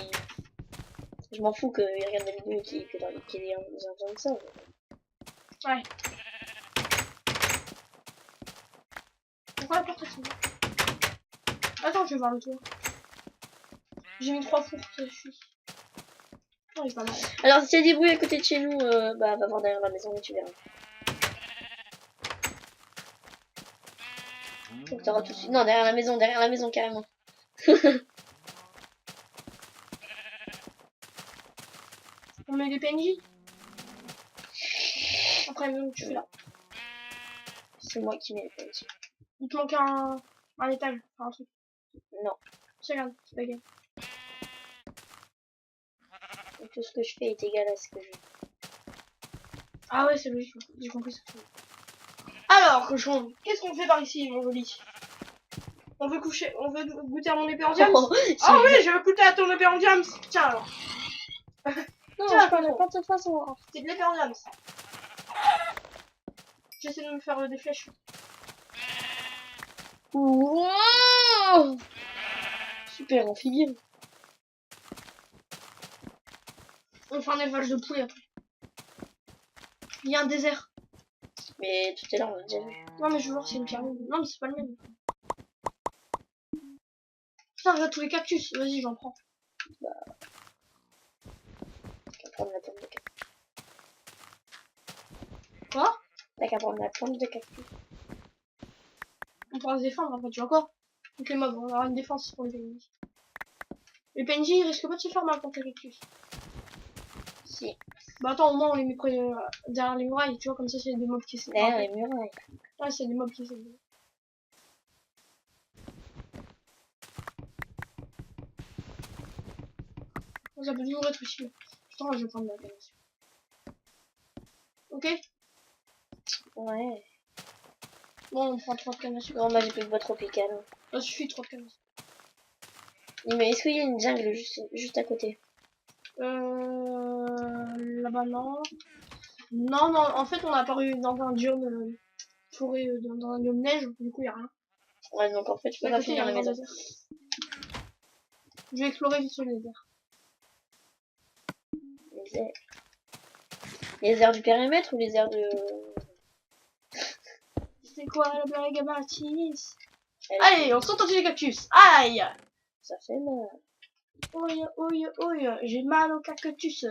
Je m'en fous qu'il regarde des vidéos qu'il ait entendu ça. Ouais. Pourquoi la porte est ouverte? Attends, je vais voir le tour. J'ai mis 3 fours, ça suffit. Non, il est pas mal. Alors s'il y a des bruits à côté de chez nous, bah va voir derrière la maison et tu verras. Donc t'auras tout de suite. Non, derrière la maison carrément. On met des PNJ. Après, tu fais là. C'est moi qui mets les PNJ. Il te manque un étage, enfin un truc. Non. C'est regarde, c'est pas égal. Et tout ce que je fais est égal à ce que je. Ah ouais, c'est logique, j'ai compris ça. Alors, cochon, qu'est-ce qu'on fait par ici, mon joli? On veut goûter à mon épée en diams? Oh, Ah oui, je veux goûter à ton épée en diams. Tiens alors. non, tiens, je parle pas de cette façon. Hein. C'est de l'épée en diams. J'essaie de me faire des flèches. Wow, super amphibien. On fait un élevage de poulet après. Il y a un désert. Mais tout à l'heure on l'a déjà vu. Non mais je veux voir si c'est une pyramide. Non mais c'est pas le même. Putain, regarde tous les cactus. Vas-y, j'en prends. Bah. T'as qu'à prendre la plante de cactus. Quoi? T'as qu'à prendre la plante de cactus. On pourra se défendre après, tu vois quoi? Donc les mobs, on aura une défense pour les PNJ. Les PNJ ils risquent pas de se faire mal contre les cactus. Si. Bah attends, au moins on les met près derrière les murailles, tu vois, comme ça c'est des mobs qui essaient. Derrière les murailles. Ouais, c'est des mobs qui essaient. Ça peut toujours être utile. Putain, je vais prendre la peine. Ok? Ouais. Bon, on prend 3 de canne à sucre. Non, moi j'ai plus de bois tropicale. Ça suffit, 3 de canne à sucre. Mais est-ce qu'il y a une jungle juste à côté? Là-bas, non. Non, en fait, on a apparu dans un biome forêt, dans un biome neige, du coup, il n'y a rien. Ouais, donc en fait, je peux pas finir la maison. Je vais explorer vite sur les airs. Les airs du périmètre ou les airs de... C'est quoi la blague à Mathis? Allez, on saute au-dessus des cactus. Aïe. Ça fait mal. Ouille, ouille, ouille. J'ai mal au cactus.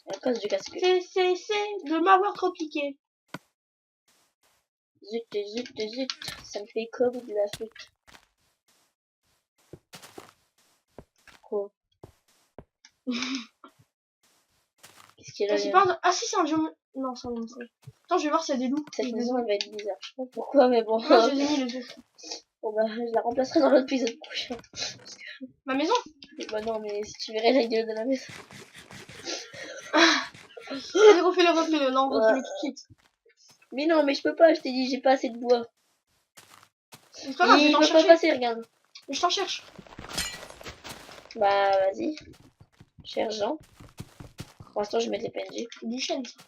À cause du casque. C'est de m'avoir trop piqué. Zut, zut, zut. Ça me fait comme de la flûte. Quoi? Qu'est-ce qu'il y a là? C'est pas un... Ah si, c'est un dieu. Non, c'est un monstre. Attends, je vais voir s'il y a des loups. Cette maison, elle va être bizarre. Je sais pas pourquoi, mais bon. Moi, je les ai mis les œufs. Bon bah, je la remplacerai dans l'épisode prochain. Ma maison. Bah non, mais si tu verrais la gueule de la maison. Allez, refais-le. Non, refais-le tout de suite. Mais non, mais je peux pas, je t'ai dit, j'ai pas assez de bois. C'est pas grave, je vais Il t'en veut pas chercher. passer, regarde. Mais je t'en cherche. Bah, vas-y. Cher Jean. Pour l'instant, je vais mettre les PNG. Du chêne, ça.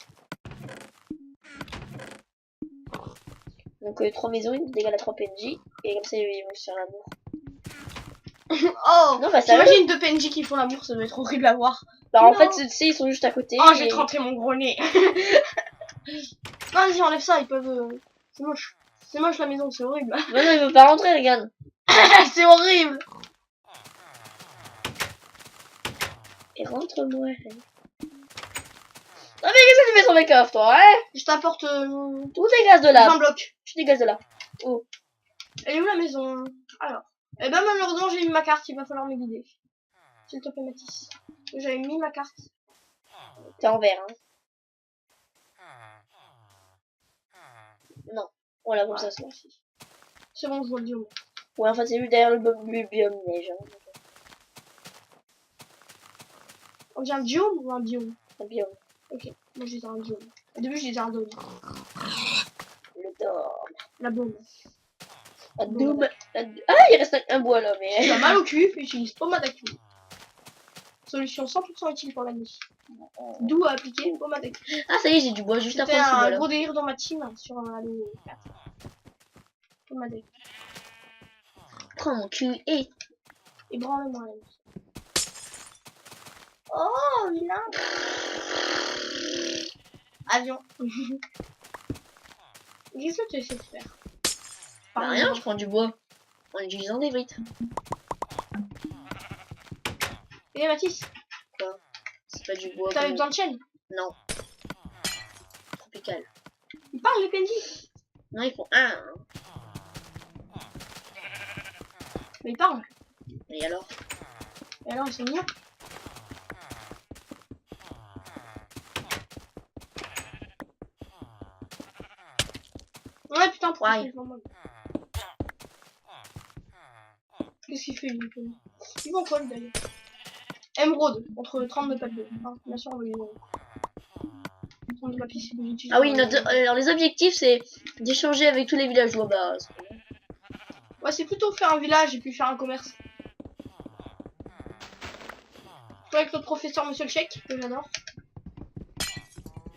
Donc, 3 maisons, ils dégagent à 3 PNJ. Et comme ça, ils vont se faire l'amour. Oh, Non, bah, ça va. t'imagines deux PNJ qui font l'amour, ça doit être horrible à voir. Bah, en Non. fait, tu sais, ils sont juste à côté. Oh, j'ai et... trempé mon gros nez. Non, vas-y, enlève ça, ils peuvent... C'est moche. C'est moche la maison, c'est horrible. Bah non, il veut pas rentrer, regarde. C'est horrible. Et rentre-moi. Ah, mais qu'est-ce que tu fais sur mes coffres, toi, hein? Je t'apporte Tout dégage de là. 20 blocs. Tu dégages de là. Oh. Elle est où la maison? Alors. Eh ben, malheureusement, j'ai mis ma carte, il va falloir me guider. S'il te plaît, Mathis. J'avais mis ma carte. T'es en vert, hein. Non. Voilà, comme ça, c'est bon. C'est bon, je vois le biome. Ouais, enfin, c'est lui derrière le biome neige. Hein. On dit un biome ou un biome? Un biome. Ok, moi je disais un biome. Au début, je disais un dôme. Le dôme. La bombe. Un dôme. Ah, il reste un bois là, mais. Tu as mal au cul, utilise pommade à cul. Solution 100% utile pour la nuit. D'où à appliquer pommade à cul. Ah, ça y est, j'ai du bois juste C'était après ce bois un là. gros délire dans ma team sur Halloween 4. Pommade à cul. Prends mon cul et. Ébranle-moi la nuit. Oh, vilain. Avion. Qu'est-ce que tu essaies de faire? Bah, rien, je prends du bois. En utilisant des briques. Et Mathis, C'est pas du bois. t'avais comme- besoin de chaîne? Non. Tropical. Il parle le PNJ. Non, ils font un. Mais il parle. Et alors? Et alors, ils sont mignons. Ouais, putain, pourquoi Ouais. il fait vraiment mal? Qu'est-ce qu'il fait, lui? Il vend quoi, lui, d'ailleurs? Émeraude, contre 32 papiers. Hein, bien sûr, on va les 32 papiers, c'est positif. Ah oui, alors les objectifs, c'est d'échanger avec tous les villageois. Bah, Ouais, c'est plutôt faire un village et puis faire un commerce. Avec notre professeur, monsieur le Cheikh, que j'adore.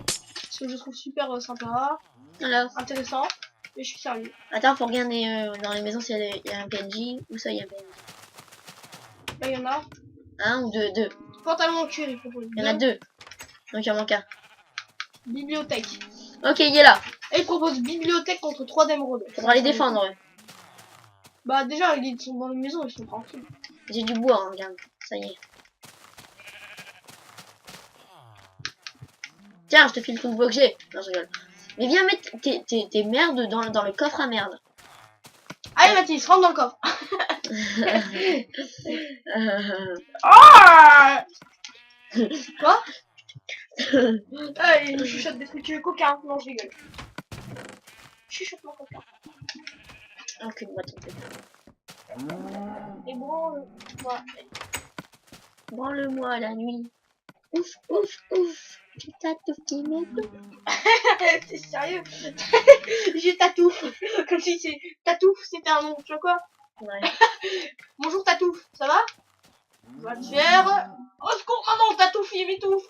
Parce que je trouve super sympa, voilà. intéressant. Et je suis sérieux. Attends, faut regarder dans les maisons s'il y a un PNJ. Où ça, il y a un PNJ? Là, il y en a. Un ou deux? Deux. Pantalon en cuir, il propose. Il y en a deux. Donc il en manque un. Bibliothèque. Ok, il est là. Et il propose bibliothèque contre 3 d'émeraude. Faudra les défendre. Ouais. Bah, déjà, ils sont dans les maisons, ils sont tranquilles. J'ai du bois, hein, regarde. Ça y est. Tiens, je te file tout le bois que j'ai. Non, je rigole. Mais viens mettre tes merdes dans le coffre à merde. Allez, Mathis, rentre dans le coffre. Quoi? Ah, il me chuchote des trucs coquins. Non, je rigole. Chuchote mon coquin. Encule-moi ton peu. Et bon, Branle-moi la nuit. Ouf, ouf, ouf. J'ai ta touffe qui m'étouffe. c'est sérieux. J'ai Tatouf. Comme si c'est Tatouf, c'était un nom, tu vois quoi? Ouais. Bonjour Tatouf, ça va? On va te faire. Oh secours, maman, Tatouf, il m'étouffe.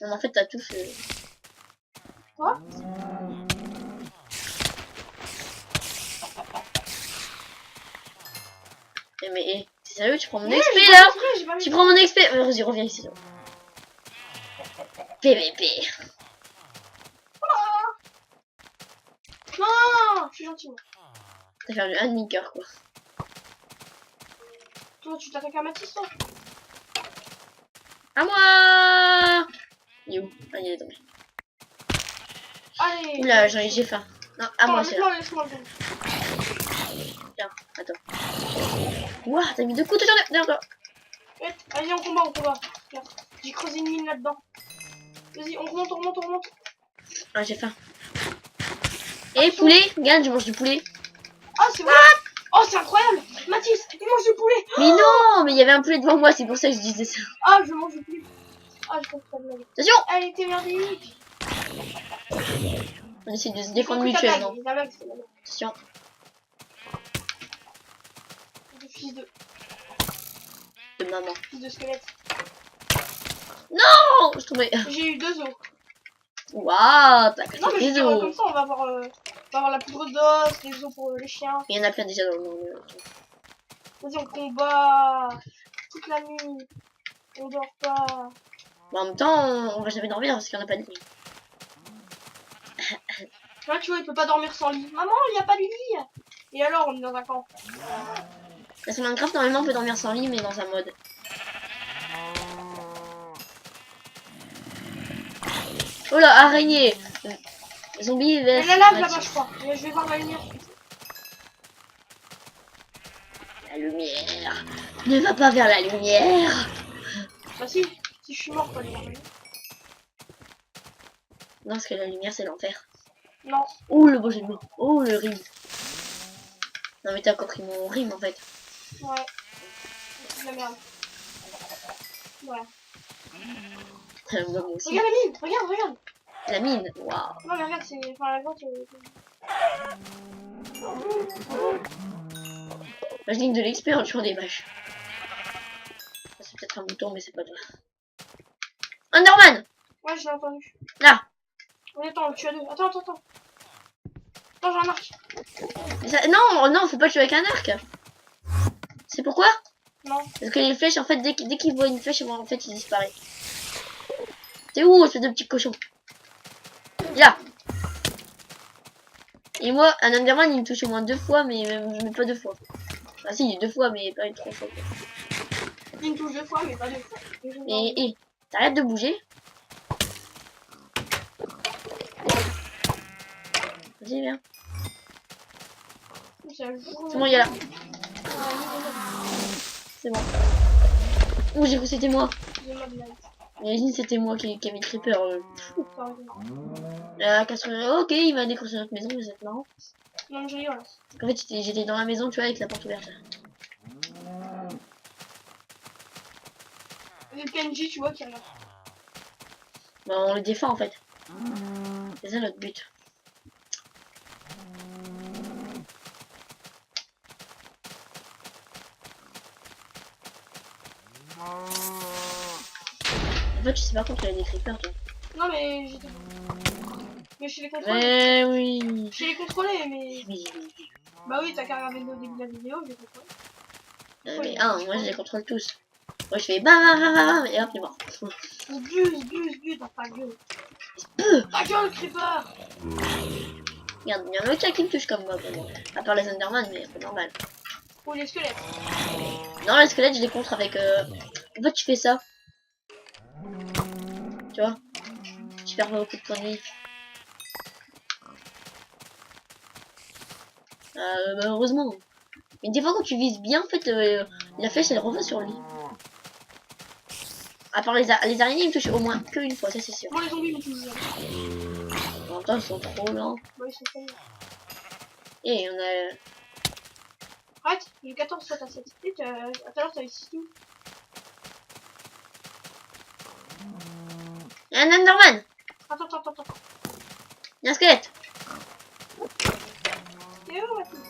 Non, mais en fait, ta touffe. Quoi? Mais t'es sérieux, tu prends mon XP là? J'ai pas Tu vu. prends mon XP. Vas-y, reviens ici. Là. PVP. Non, je suis gentil. Moi. Ça fait un demi-cœur, quoi. Toi, tu t'attaques à Mathis, toi? À moi. Il est où? Ah, il est tombé. Allez. Oula, j'ai faim. Non, à moi, c'est là. Laisse-moi le temps. Tiens, attends. Ouah, t'as mis 2 coups de journée. D'accord. Vas-y, on combat. Regarde, j'ai creusé une mine là-dedans. Vas-y, on remonte. Ah, j'ai faim. Et poulet, regarde, je mange du poulet. Ah, c'est vrai. Oh, c'est incroyable. Mathis, il mange du poulet. Mais non, mais il y avait un poulet devant moi, c'est pour ça que je disais ça. Ah, je mange du poulet. Ah, je comprends pas de la vie. Attention, Elle était merdique. on essaie de se défendre mutuellement. Attention. Fils de maman. Fils de squelette. Non, je tombais. J'ai eu 2 os. Waouh, t'as Non, mais cassé je des veux dire, os. comme ça, on va avoir la poudre d'os, des os pour les chiens. Il y en a plein déjà dans le monde. Vas-y, on combat toute la nuit. On dort pas. Bon, en même temps, on va jamais dormir parce qu'il n'y en a pas de lit. Là, tu vois, il peut pas dormir sans lit. Maman, il n'y a pas de lit. Et alors, on est dans un camp. Parce que Minecraft, normalement, on peut dormir sans lit, mais dans un mode. Oh là, araignée. Zombie, Il y a la lave là-bas, je crois. Je vais voir la lumière. La lumière. Ne va pas vers la lumière. Bah si je suis mort, quoi, les gars. Non, parce que la lumière, c'est l'enfer. Non. Oh, le beau jeu de mots. Oh, le rime. Non, mais t'as encore pris mon rime, en fait. Ouais. C'est de la merde. Voilà. Moi aussi. Regarde la mine, regarde. La mine, waouh. Non, mais regarde, c'est... Enfin, la grotte... Moi, je gagne de l'XP en tuant des vaches. C'est peut-être un bouton, mais c'est pas grave. Underman. Ouais, je l'ai entendu. Là. Oui, attends, tu as 2. Attends. Attends, j'ai un arc. Mais ça... Non, faut pas tuer avec un arc. C'est pourquoi? Non. Parce que les flèches, en fait, dès qu'ils voient une flèche, en fait, ils disparaissent. T'es où, espèce de petit cochon? Là. Et moi, un Enderman, il me touche au moins 2 fois, mais pas 2 fois. Ah si, 2 fois, mais pas 3 fois. Il me touche 2 fois, mais pas 2 fois. Et t'arrêtes de bouger. Vas-y, viens. C'est bon, il y a là. C'est bon. Ouh, j'ai cru que c'était moi. Imagine, c'était moi qui avait le creeper. Ok, il va décrocher notre maison, mais c'est marrant. Non, je rigole. En fait, j'étais dans la maison, tu vois, avec la porte ouverte. Le PNJ, tu vois, qui regarde. Bah, on le défend en fait. C'est ça notre but. En fait, je sais pas contre les creepers, toi. Non, mais j'étais... Mais je l'ai contrôlé. Mais oui. Je l'ai contrôlé, mais... Oui. Bah oui, t'as qu'à regarder le début de la vidéo, je l'ai contrôlé. Mais moi je les contrôle tous. Moi je fais bam et hop, il est mort. Buse dans ta gueule. Ta gueule, creeper. Regarde, il y en a aucun qui me touche comme moi, vraiment. À part les Enderman, mais c'est normal. Ou les squelettes. Non, les squelettes, je les contre avec... En fait, tu fais ça. Tu vois, tu perds pas beaucoup de points de vie. Bah, heureusement. Mais des fois, quand tu vises bien, en fait, la flèche, elle revient sur lui. À part les araignées, ils me touchent au moins qu'une fois, ça c'est sûr. Moi, les zombies me touchent. En même temps, ils sont trop lents. Bah, ils sont trop bien. Et on a... Arrête, j'ai 14 fois à 7. Et tout à l'heure, t'avais 6 tout. Il y a un Enderman. Attends. Il y a un squelette. Et où, maintenant?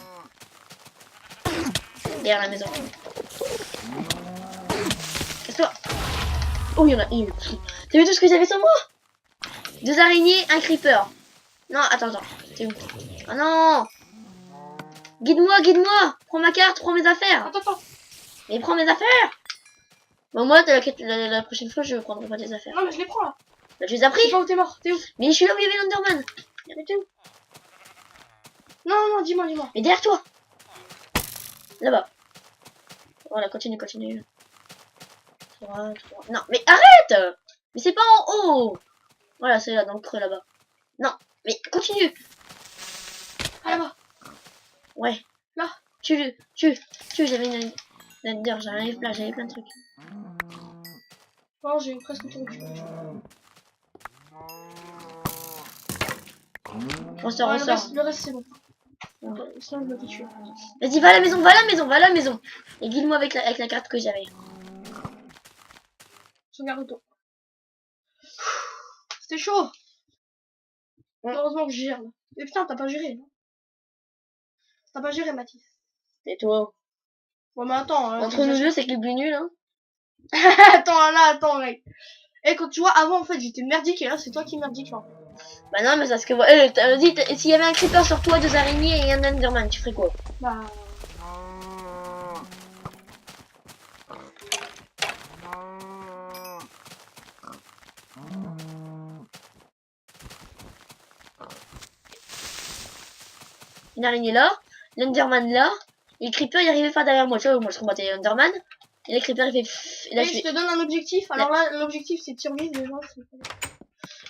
Derrière la maison. Casse-toi. Oh, il y en a une. T'as vu tout ce que j'avais sur moi? 2 araignées, un creeper. Non, attends. T'es où? Oh non. Guide-moi. Prends ma carte, prends mes affaires. Attends. Mais prends mes affaires. Bon, moi, la prochaine fois, je prendrai pas tes affaires. Non, mais je les prends, là. Bah, tu les as Je sais pris. pas où t'es mort. T'es où? Mais je suis là où il y avait l'Enderman. Mais t'es où? Non, dis-moi. Mais derrière toi. Là-bas. Voilà, continue, continue. 3, 3. Non, mais arrête! Mais c'est pas en haut! Voilà, c'est là, dans le creux là-bas. Non, mais continue! Ah là-bas. Ouais. Là. Tue-le, j'avais une Ender, j'avais plein de trucs. Non, j'ai presque tout récupéré. On sort, on sort. Le reste c'est bon. Sinon, je me fais tuer. Vas-y, va à la maison, va à la maison, va à la maison. Et guide-moi avec la carte que j'avais. Sauvegarde auto. C'était chaud. Ouais. Heureusement que je gère. Là. Mais putain, t'as pas géré. Hein. T'as pas géré, Mathis. Et toi? Bon, mais attends. Entre nous deux, c'est que le plus nul, hein. Attends, mec. Et quand tu vois, avant, en fait, j'étais merdique et là, c'est toi qui es merdique, là. Bah non, mais ça se que... Vas-y, s'il y avait un creeper sur toi, 2 araignées et un enderman, tu ferais quoi? Bah... Une araignée là, l'enderman là, et le creeper il arrivait pas derrière moi, tu vois, moi je combattais l'enderman, et le creeper il fait pfff, et là Et je te donne un objectif. Alors là, l'objectif, c'est de survivre, déjà.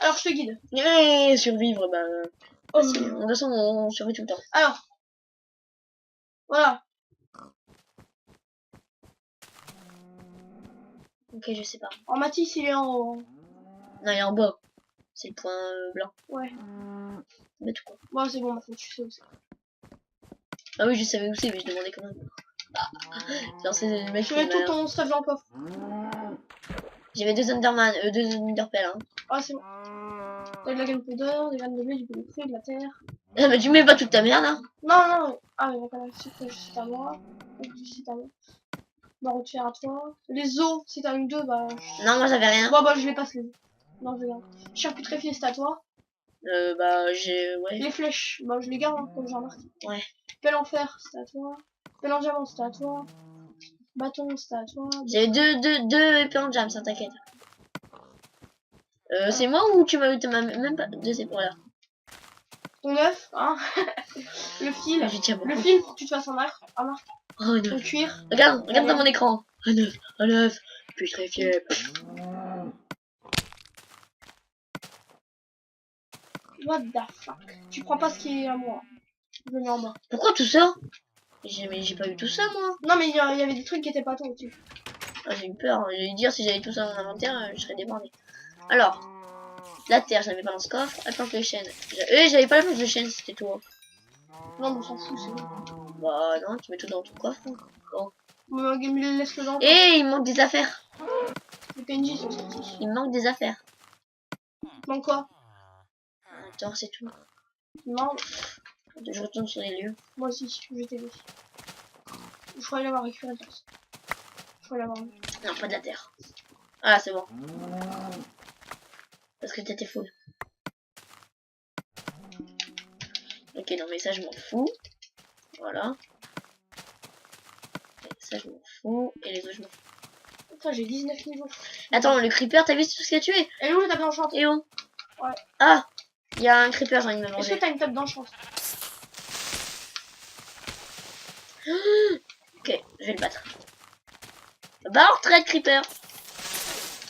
Alors, je te guide. Survivre, bah... Oh. De toute façon, on survit tout le temps. Alors. Voilà. Ok, je sais pas. En Mathis, il est en haut. Non, il est en bas. C'est le point blanc. Ouais. Mais tout quoi. Bon, c'est bon, maintenant, tu sais où c'est. Ah oui, je savais où c'est, mais je demandais quand même. Genre, c'est le mec Tu qui mets tout m'a... ton stuff dans le coffre. J'avais 2 enderman, 2 enderpelles, hein. Ah, c'est bon. T'as de la gunpowder, des graines de blé, du blé cru, de la terre. Ah, mais tu mets pas toute ta merde, hein. Non, non. Ah, mais d'accord, c'est à moi. C'est à moi. Barreau de fer à toi. Les os, si t'as une 2, bah... Non, moi j'avais rien. Bon, bah, je les passe les os. Non, je les garde. Charcuterie, c'est à toi. Bah, j'ai... Ouais. Les flèches, bah, je les garde, hein, comme j'ai remarqué. Ouais. Pelle en fer, c'est à toi. Pelle en diamant, c'est à toi. Bâton, c'est à toi. J'avais deux épées en jam, ça t'inquiète. C'est moi ou tu m'as même pas... deux épées, voilà. Ton œuf, hein. Le fil. Je tiens beaucoup. Le fil pour que tu te fasses un arc. Oh non. Ton cuir. Regarde dans mon écran. Un œuf. Putréfié. What the fuck. Tu prends pas ce qui est à moi. Je le mets en bas. Pourquoi tout ça? Mais j'ai pas eu tout ça, moi. Non, mais il y avait des trucs qui étaient pas toi au-dessus. Ah, j'ai eu peur. J'allais dire, si j'avais tout ça dans mon inventaire, je serais débordé. Alors, la terre, je l'avais pas dans ce coffre. La planche de chêne. J'avais pas la planche de chêne, c'était toi. Non, mais on s'en fout, c'est bon. Bah non, tu mets tout dans ton coffre. Bon. Laisse-le dans. Et il manque des affaires. Les PNJ sont sortis. Il manque des affaires. Donc quoi? Attends, c'est tout. Non, Je retourne sur les lieux. moi aussi, je vais t'aider. Je croyais l'avoir récupéré le torse. Je croyais l'avoir eu. Non, pas de la terre. Ah, c'est bon. Parce que t'étais full. Ok, non, mais ça, je m'en fous. Voilà. Et ça, je m'en fous. Et les autres, je m'en fous. Putain, j'ai 19 niveaux. Attends, le creeper, t'as vu tout ce qu'il a tué? Elle est où la table d'enchant? Et où? Ouais. Ah, il y a un creeper, j'ai envie de me Est-ce manger. que t'as une table d'enchant? Ok, je vais le battre. Bah, en retraite, creeper.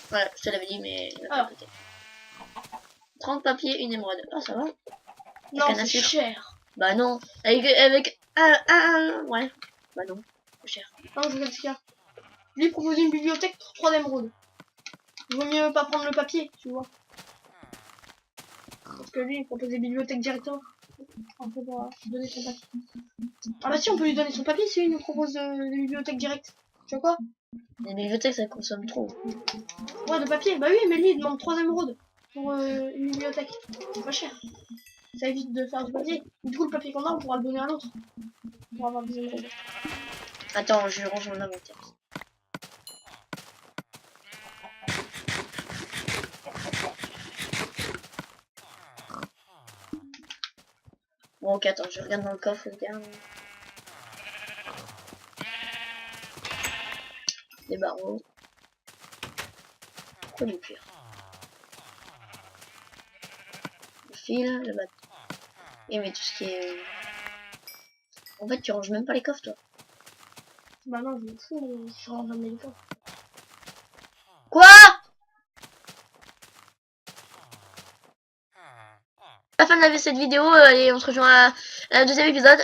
Voilà, je te l'avais dit, mais... Alors. 30 papiers, une émeraude. Ah, ça va. Non, canne à c'est sucre. cher. Bah non. Ouais. Bah non. C'est cher. Non, je regarde ce qu'il y a. Lui propose une bibliothèque pour 3 d'émeraudes. Vaut mieux pas prendre le papier, tu vois. Parce que lui, il propose des bibliothèques directement. On peut pas donner son papier. Ah bah si, on peut lui donner son papier si il nous propose des bibliothèques directes. Tu vois quoi? Les bibliothèques, ça consomme trop. Ouais, de papier. Bah oui, mais lui, il demande 3 émeraudes pour une bibliothèque. C'est pas cher. Ça évite de faire du papier. Du coup, le papier qu'on a, on pourra le donner à l'autre. Pour avoir des émeraudes. Attends, je range mon inventaire. Bon, ok, attends, je regarde dans le coffre, regarde. Des barreaux. Pourquoi du cuir? Le fil, le bateau. Et mais tout ce qui est... En fait, tu ranges même pas les coffres, toi. Bah non, je m'en fous, je rends jamais le temps. Quoi? La fin de cette vidéo et on se rejoint à un deuxième épisode.